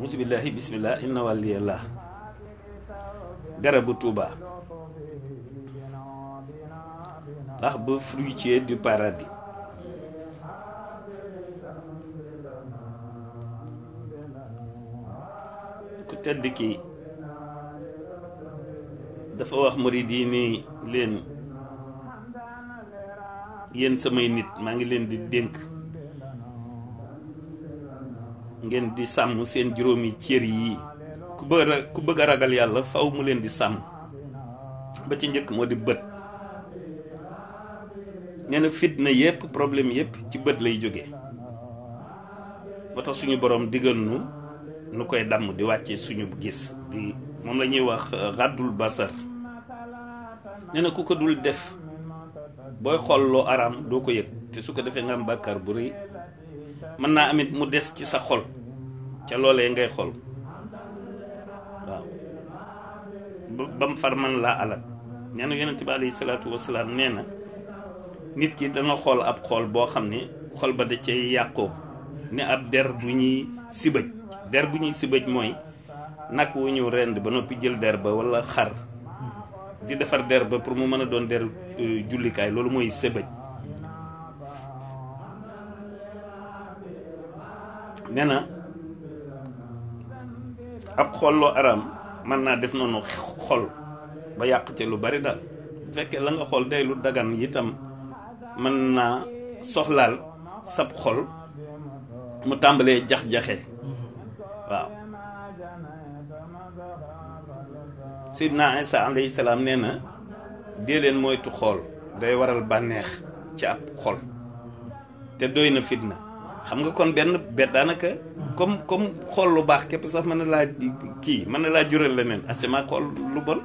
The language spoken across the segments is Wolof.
musibillahi bismillah inna waliyallah. Garabu Touba, l'arbre fruitier du paradis. Ku tedd ki dafa wax murid yi ni leen yéen samay nit maa ngi leen di dénk ngeen di sàmm seen juróomi cër yi ku bëgg a ragal yàlla faw mu leen di sàmm ba ci njëkk moo di bët. nee na fitna yépp problème yépp ci bët lay jóge moo tax suñu borom digal nu koy damm di wàcce suñu gis di moom la ñuy wax ràddul basar. nee na ku ko dul def booy xool loo araam doo ko yëg te su ko defee nga am bàkkaar bu rëy mën naa amit mu des ci sa xol ca loolee ngay xool waaw ba mu far man laa alal. nee na yonent bi alayhi salaatu wasalaam nee na nit ki dana xool ab xool boo xam ne xol ba da cay yàqoo ne ab der bu ñuy sibëj. der bu ñuy sibëj mooy nag wu ñu rend ba noppi jël der ba walla xar di defar der ba pour mu mën a doon der jullikaay loolu mooy sibëj. nee na ab xolloo araam mën naa def noonu xol ba yàq ca lu bari daal bu fekkee la nga xool day lu dagan itam mën naa soxlaal sab xol mu tàmbalee jax-jaxe waaw. Seydina Isa alayhi salaam nee na dee leen moytu xool day waral bànneex ci ab xol te doy na fitna. xam nga kon benn bet daanaka comme xool lu baax képp sax mën na laa mën na laa jural leneen asama xool lu bon.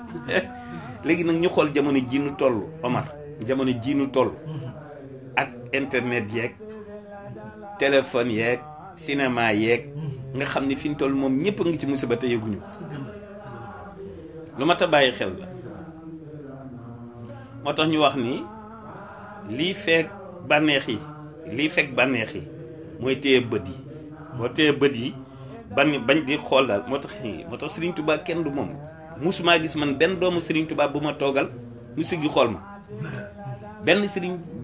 léegi nag ñu xool jamono ji nu toll Omar jamono ji nu toll ak internet yeeg téléphone yeeg cinéma yeeg nga xam ni fi ñu toll moom ñëpp a ngi ci musiba te yëguñu lu mat a bàyyi xel la. moo tax ñu wax ni lii fekk bànneex yi mooy téye bët yi. boo téye bët yi bañ di xool daal moo tax Serigne Touba kenn du moom musumaa gis man benn doomu Serigne Touba bu ma toogal mu siggi xool ma benn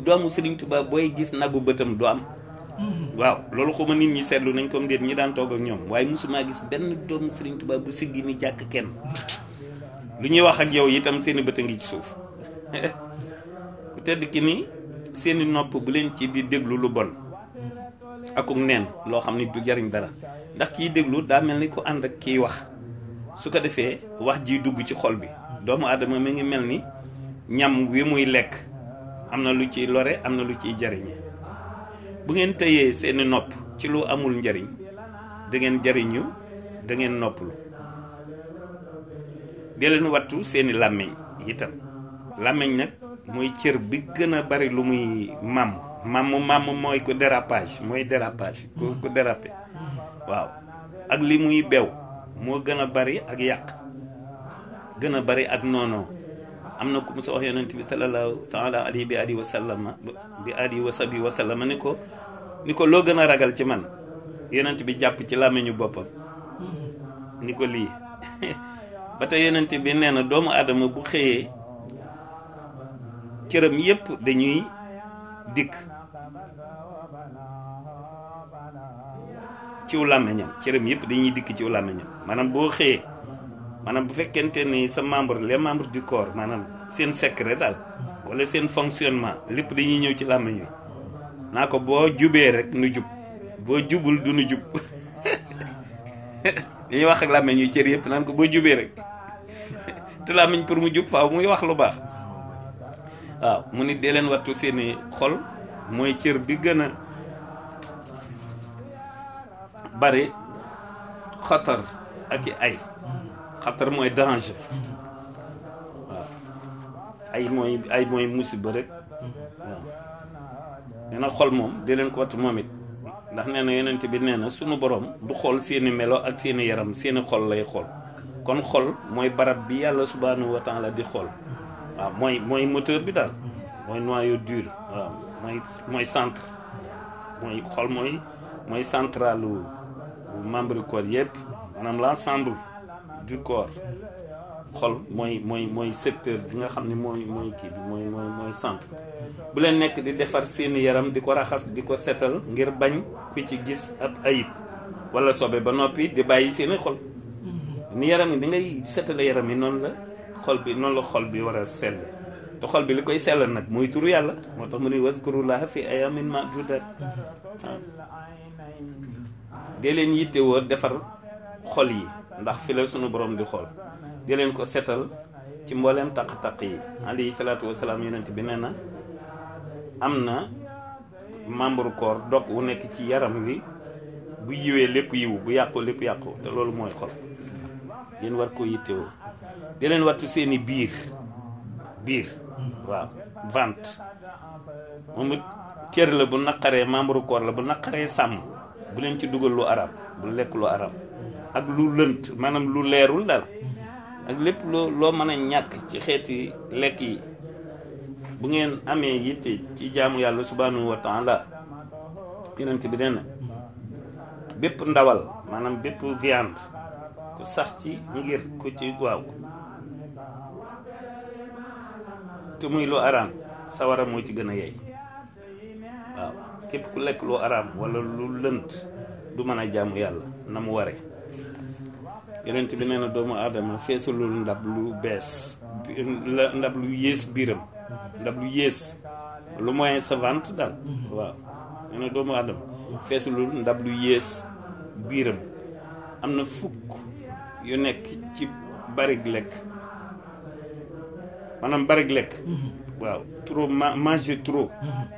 doomu Serigne Touba booy gis nagu bëtam du am. waaw loolu xuma nit ñi seetlu nañ comme déet ñi daan toog ak ñoom waaye musumaa gis benn doomu Serigne Touba bu siggi ni jàkk kenn lu ñuy wax ak yow itam seeni bët a ngi ci suuf. ku tedd ki ni seeni nopp bu leen ci di déglu lu bon akuk neen loo xam ni du jariñ dara ndax kiy déglu daa mel ni ku ànd ak kiy wax su ko defee wax ji dugg ci xol bi. doomu aadama mi ngi mel ni ñam wi muy lekk am na lu ciy lore am na lu ciy jariñe bu ngeen tëyee seeni nopp ci lu amul njariñ da ngeen jariñu da ngeen noppalu. di leen wattu seeni làmmiñ itam làmmiñ nag mooy cër bi gën a bari lu muy màmm mooy ko dérapage ku dérapé waaw ak li muy bew moo gën a bari ak yàq gën a bari ak noonoo. am na ku mu sa wax yonent bi sallallahu taala alayhi bi alihi wa sahbihi wa sallama ni ko loo gën a ragal ci man yonent bi jàpp ci làmmiñu boppam ni ko lii ba tey yonent bi nee na doomu aadama bu xëyee cëram yépp dañuy dikk ciw làmmiñam ciw làmmiñam maanaam boo xëyee maanaam bu fekkente ni sa les membres du corps maanaam seen secret daal wala seen fonctionnement lépp dañuy ñëw ci làmmiñ wi naa ko boo jubee rek nu jub boo jubul du nu jub dañuy wax ak làmmiñ yu cër yëpp naan ko boo jubee rek te làmmiñ pour mu jub faaw muy wax lu baax. waaw mu ni dee leen wattu seeni xol mooy cër bi gën a bari xatar ak i ay xatar mooy danger waaw ay mooy musiba rek waaw. nee na xol moom dee leen ko wattu moom it ndax nee na yonent bi nee na sunu borom du xool seeni melo ak seeni yaram seeni xol lay xool kon xol mooy barab bi yàlla subhanahu wa taala di xool. waaw mooy moteur bi daal mooy noyau dur waaw mooy centre mooy xol mooy mooy centralu membre corps yëpp maanaam l'ensemble du corps. xol mooy secteur bi nga xam ne mooy kii bi mooy centre. bu leen nekk di defar seeni yaram di ko raxas di ko setal ngir bañ ku ci gis ab ayib wala sobe ba noppi di bàyyi seeni xol. ni yaram yi di ngay setale yaram yi noonu la xol bi war a sell te xol bi li koy sellal nag mooy turu yàlla moo tax mu ne wazkurullaha fi ayamin ma'dudat. waaw dee leen yittewoo defar xol yi ndax fi la sunu borom di xool. di leen ko setal ci mbooleem taq-taq yi alayhi salaatu wasalaam yonent bi nee na am na membre corps dog wu nekk ci yaram wi bu yiwee lépp yiwu bu yàqoo lépp yàqu te loolu mooy xol. yéen war koo yittewoo di leen wattu seeni biir waaw ventre moom it cër la bu naqaree membre corps la bu naqaree sàmm bu leen ci dugal lu arab bu lekk lu arab ak lu lënt maanaam lu leerul daal ak lépp loo mën a ñàkk ci xeeti lekk yi bu ngeen amee yitte ci jaamu yàlla subhanahu wa taala yonent bi nee na bépp ndawal maanaam bépp viande ku sax ci ngir ku ci waaw te muy lu araam sawara moo ci gën a yey waaw képp ku lekk lu araam wala lu lënt du mën a jaamu yàlla na mu ware yonent bi nee na doomu aadama feesalul ndab lu bees ndab lu yées biiram ndab lu yées lu moyen sa ventre daal waaw nee na doomu aadama feesalul ndab lu yées biiram am na fukk yu nekk ci barig lekk maanaam barig lekk waaw trop manger trop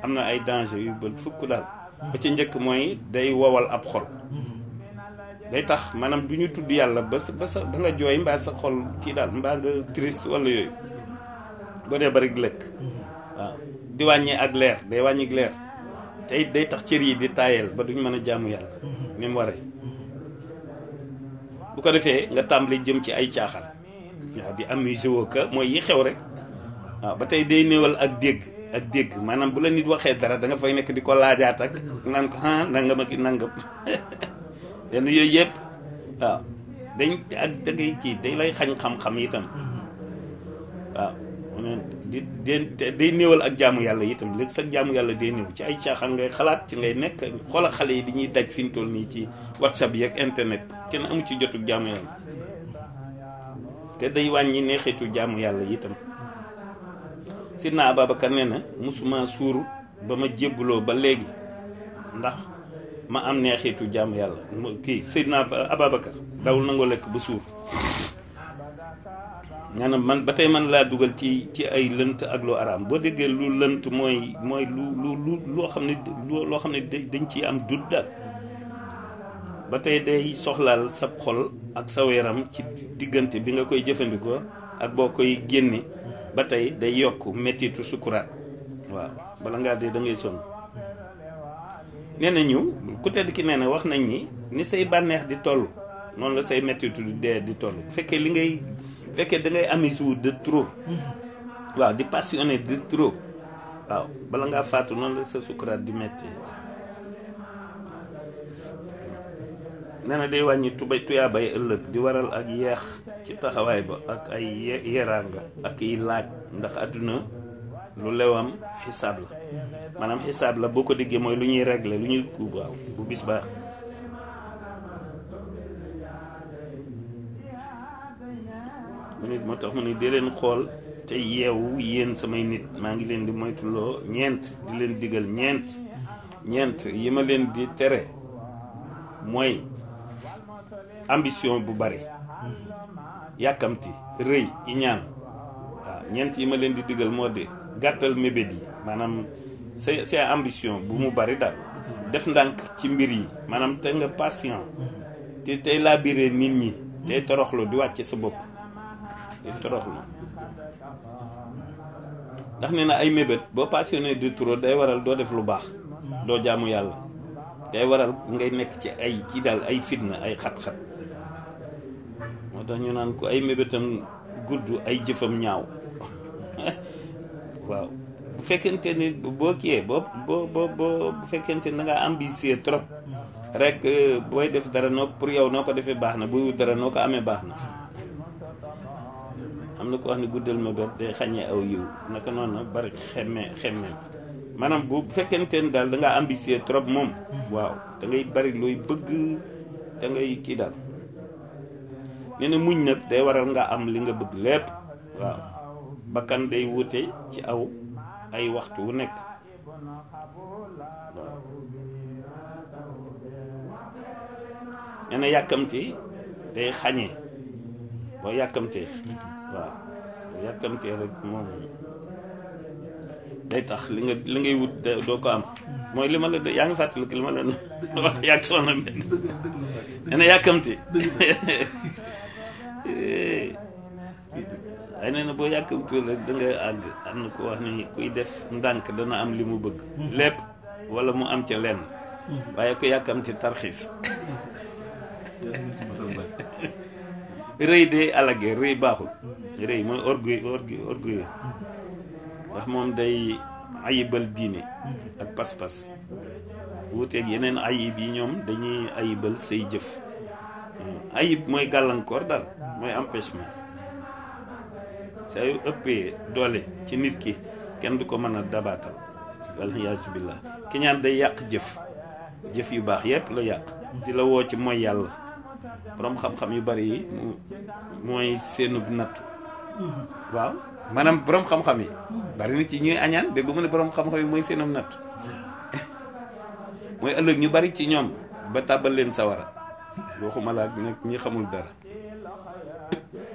am na ay danger yu bën fukk daal ba ci njëkk mooy day wowal ab xol day tax maanaam du ñu tudd yàlla ba nga jooy mbaa sa xol kii daal mbaa nga triste wala yooyu boo dee bari lekk waaw di wàññi ak leer day wàññi leer te it day tax cër yi di taayal ba duñ mën a jaamu yàlla ni mu waree bu ko defee nga tàmbali jëm ci ay caaxaan waaw di amusé woo ka mooy yi xew rek waaw ba tey day néewal ak dégg maanaam bu la nit waxee dara da nga fay nekk di ko laajaat ak naan ko nangam ak nangam yenn yooyu yëpp waaw dañ ak dangay kii day lay xañ xam-xam itam waaw day néewal ak jaamu yàlla itam léegi sax jaamu yàlla day néew ci ay caaxaan ngay xalaat ci ngay nekk xoola xale yi di ñuy daj fi ñu toll nii ci whatsapp yi ak internet kenn amu ci jotu jaamu yàlla te day wàññi neexitu jaamu yàlla itam Sidna Ababacar nee na musuma suur ba ma jébbuloo ba léegi ndax ma am neexitu jaamu yàlla kii Sidna Ababacar dawul nangoo lekk ba suur maanaam man ba tey man laa dugal ci ay lënt ak lu araam boo déggee lu lënt mooy loo xam ne dañ ciy am dut daal ba tey day soxlaal sa xol ak sa yaram ci diggante bi nga koy jëfandikoo ak boo koy génne ba tey day yokk mettitu sukuraat waaw bala ngaa dee da ngay sonn nee na ñu ku tedd ki nee na wax nañ ni say bànneex di toll noonu la say mettitu dee di toll bu fekkee da ngay amuser de trop waaw di passionné de trop waaw bala ngaa faatu noonu la sa sukuraat di metti nee na day wàññi tuyaabay ëllëg di waral ak yeex ci taxawaay ba ak ay yeraanga ak yi laaj ndax àdduna lu lewam xisaab la maanaam xisaab la boo ko déggee mooy lu ñuy régler lu ñuy waaw bu bis baax mu nit moo tax mu ne di leen xool te yeewu yéen samay nit maa ngi leen di moytuloo ñeent di leen digal ñeent yi ma leen di tere mooy ambition bu bari yàkkamti rëy iñaan waaw ñeent yi ma leen di digal moo di gàttal mébét yi maanaam c'est ambition bu mu bari daal def ndànk ci mbir yi maanaam te nga patient te tey labiré nit ñi tey toroxlu di wàcce sa bopp tey toroxlu ndax nee na ay mébét boo passionné de trop day waral doo def lu baax doo jaamu yàlla day waral ngay nekk ci ay ci daal ay fitna ay xat-xat moo tax ñu naan ko ay mébétam gudd ay jëfam ñaaw waaw bu fekkente ni boo kiyee bu fekkente ni da ngaa ambitieux trop rek booy def dara noo pour yow noo ko defee baax na buy wut dara noo ko amee baax na. am na ko wax ne guddal ma bet day xañee aw yiw naka noonu bari xemme maanaam bu fekkente ne daal da ngaa ambitieux trop moom waaw da ngay bari looy bëgg da ngay kii daal nee na muñ nag day waral nga am li nga bëgg lépp waaw bakkan day wute ci aw ay waxtu wu nekk waaw nee na yàkkamti day xañee boo yàkkamtee waaw yàkkamtee rek moom day tax li ngay wut doo ko am mooy li ma la yaa ngi fàttaliku li ma la wax yàgg soxna Mbène nee na yàkkamti ay nee na boo yàkkamtuwul rek da nga àgg am na ko wax ni kuy def ndànk dana am li mu bëgg lépp wala mu am ca lenn waaye ko yàkkamti tarxiis rëy de alage rëy baaxul rëy mooy orgueil ndax moom day ayibal diine ak pas-pas wuuteeg yeneen ayib yi ñoom dañuy ayibal say jëf ayib mooy gàllankoor daal mooy empêchement saa yu ëppee doole ci nit ki kenn du ko mën a dabaatal waliyaasu billah ki ñaan day yàq jëf yu baax yépp la yàq di la woo ci mooy yàlla borom xam-xam yu bari yi mooy seenub nattu waaw maanaam borom xam-xam yi bari na ci ñuy añaan dégg mu ne borom xam-xam yi mooy seenub nattu mooy ëllëg ñu bari ci ñoom ba tàbbal leen sawara waxuma la nag ñi xamul dara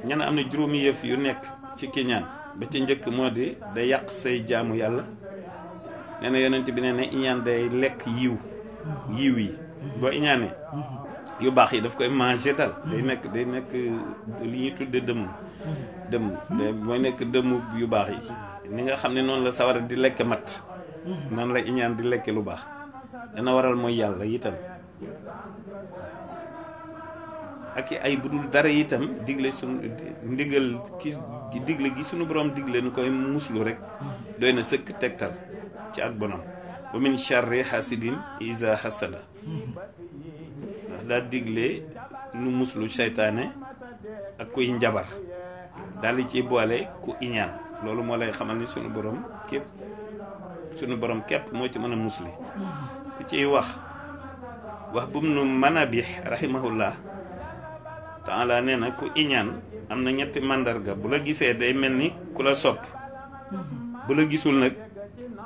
ña ne am na juróomi yëf yu nekk ci kiñaan ba ci njëkk moo di day yàq say jaamu yàlla nee na yonent bi nee na iñaan day lekk yiw yi boo iñaanee yu baax yi daf koy manger dal day nekk li ñuy tudde dëmm mooy nekk dëmm yu baax yi ni nga xam ne noonu la sawara di lekk mat noonu la iñaan di lekke lu baax dana waral mooy yàlla itam ak ay budul dara itam digle sunu ndigal ki digle gi sunu borom digle nu koy muslu rek doy na sëkk tegtal ci ak bonam wa min sharri hasidin iza hasada ndax daal digle nu muslu seytaane ak kuy njabar daal di ci boole ku iñaan loolu moo lay xamal ni sunu borom képp moo ci mën a musli ku ciy wax bu mu nu mën a bi rahimahullah taala nee na ku iñaan am na ñetti màndarga bu la gisee day mel ni ku la sopp bu la gisul nag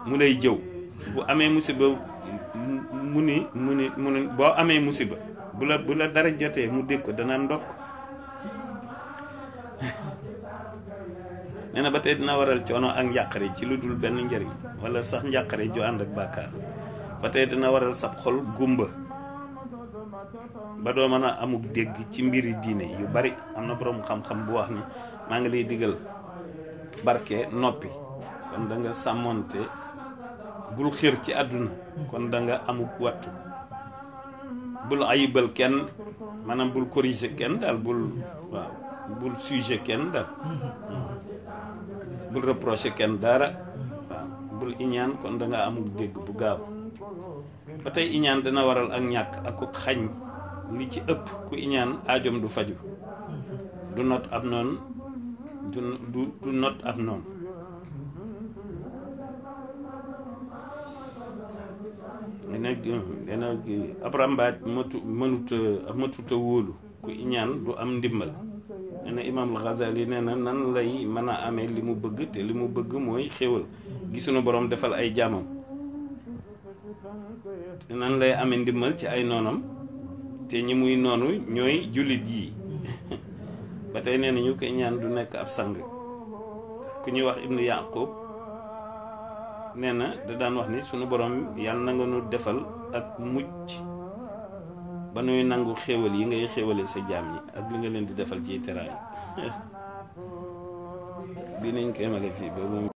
mu lay jëw bu amee musiba mu ni boo amee musiba bu la dara jotee mu dégg ko dana ndokk nee na ba tey dina waral coono ak njàqare ci lu dul benn njëriñ wala sax njàqare ju ànd ak bàkkaar ba tey dina waral sab xol gumba ba doo mën a amuk dégg ci mbiri diine yu bari am na boroom xam-xam bu wax ni maa ngi lay digal barke noppi kon da nga sàmmonte bul xir ci àdduna kon da nga amuk wattu bul ayibal kenn maanaam bul corriger kenn daal bul sujet kenn daal bul reprocher kenn dara waaw bul iñaan kon da nga amuk dégg bu gaaw ba tey iñaan dana waral ak ñàkk ak xañ li ci ëpp ku iñaan aajom du faju du not ab noon du not ab noon dena ab rambaaj matuta wóolu ku iñaan du am ndimbal nee na Imaam al-Ghazali nee na nan lay mën a amee li mu bëgg te li mu bëgg mooy xéwal gi sunu borom defal ay jaamam te nan lay amee ndimbal ci ay noonam te ñi muy noonu ñooy jullit yi ba tey nee na ñu koy ñaan du nekk ab sang ku ñuy wax Ibnu Yaqub nee na da daan wax ni sunu borom yàlla na nga nu defal ak mucc ba nuy nangu xéewal yi ngay xéewale sa jaam yi ak li nga leen di defal ci teraay bi nañ ko yemale fii ba